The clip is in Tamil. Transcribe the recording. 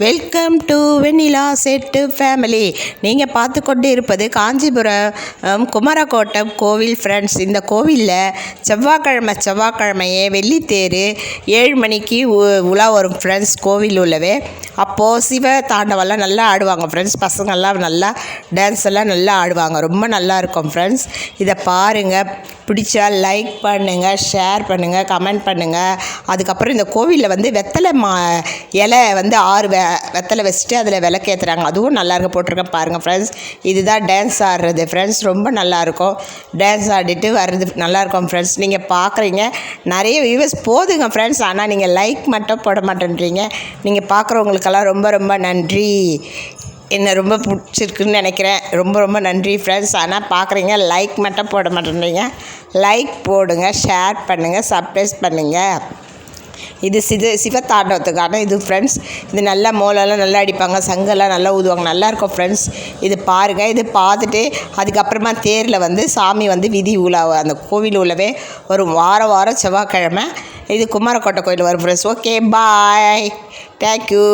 Welcome to Vennila Chettu family. நீங்கள் பார்த்து கொண்டு இருப்பது காஞ்சிபுரம் குமரக்கோட்டம் கோவில் ஃப்ரெண்ட்ஸ். இந்த கோவிலில் செவ்வாய்க்கிழமையே வெள்ளித்தேர் 7 மணிக்கு உலா வரும் ஃப்ரெண்ட்ஸ். கோவில் உள்ளவே அப்போது சிவ தாண்டவெல்லாம் நல்லா ஆடுவாங்க ஃப்ரெண்ட்ஸ். பசங்கள்லாம் நல்லா டான்ஸ் எல்லாம் நல்லா ஆடுவாங்க. ரொம்ப நல்லா இருக்கும் ஃப்ரெண்ட்ஸ். இதை பாருங்கள். பிடிச்சா லைக் பண்ணுங்கள், ஷேர் பண்ணுங்கள், கமெண்ட் பண்ணுங்கள். அதுக்கப்புறம் இந்த கோவிலில் வெத்தலை இலை 6 வெத்தலை வச்சுட்டு அதில் விளக்கேற்றுறாங்க. அதுவும் நல்லாயிருக்கும், போட்டிருக்கேன் பாருங்கள் ஃப்ரெண்ட்ஸ். இதுதான் டான்ஸ் ஆடுறது ஃப்ரெண்ட்ஸ். ரொம்ப நல்லாயிருக்கும். டான்ஸ் ஆடிட்டு வர்றது நல்லாயிருக்கும் ஃப்ரெண்ட்ஸ். நீங்கள் பார்க்குறீங்க, நிறைய வியூவர்ஸ் போதுங்க ஃப்ரெண்ட்ஸ். ஆனால் நீங்கள் லைக் மட்டும் போட மாட்டேன்றீங்க. நீங்கள் பார்க்குறவங்களுக்கெல்லாம் ரொம்ப ரொம்ப நன்றி. என்னை ரொம்ப பிடிச்சிருக்குன்னு நினைக்கிறேன். ரொம்ப ரொம்ப நன்றி ஃப்ரெண்ட்ஸ். ஆனால் பார்க்குறீங்க, லைக் மட்டும் போட மாட்டேன்றீங்க. லைக் போடுங்க, ஷேர் பண்ணுங்கள், சப்ஸ்கிரைப் பண்ணுங்கள். இது சிவத்தாண்டவத்துக்கான இது ஃப்ரெண்ட்ஸ். இது நல்லா மோளெல்லாம் நல்லா அடிப்பாங்க, சங்கெல்லாம் நல்லா ஊதுவாங்க. நல்லாயிருக்கும் ஃப்ரெண்ட்ஸ். இது பாருங்கள். இது பார்த்துட்டு அதுக்கப்புறமா தேரில் சாமி வீதி உலா அந்த கோவில் உள்ளவே ஒரு வாரம் செவ்வாய்க்கிழமை இது குமாரக்கோட்டை கோயில் வரும் ஃப்ரெண்ட்ஸ். ஓகே, பாய், தேங்க்யூ.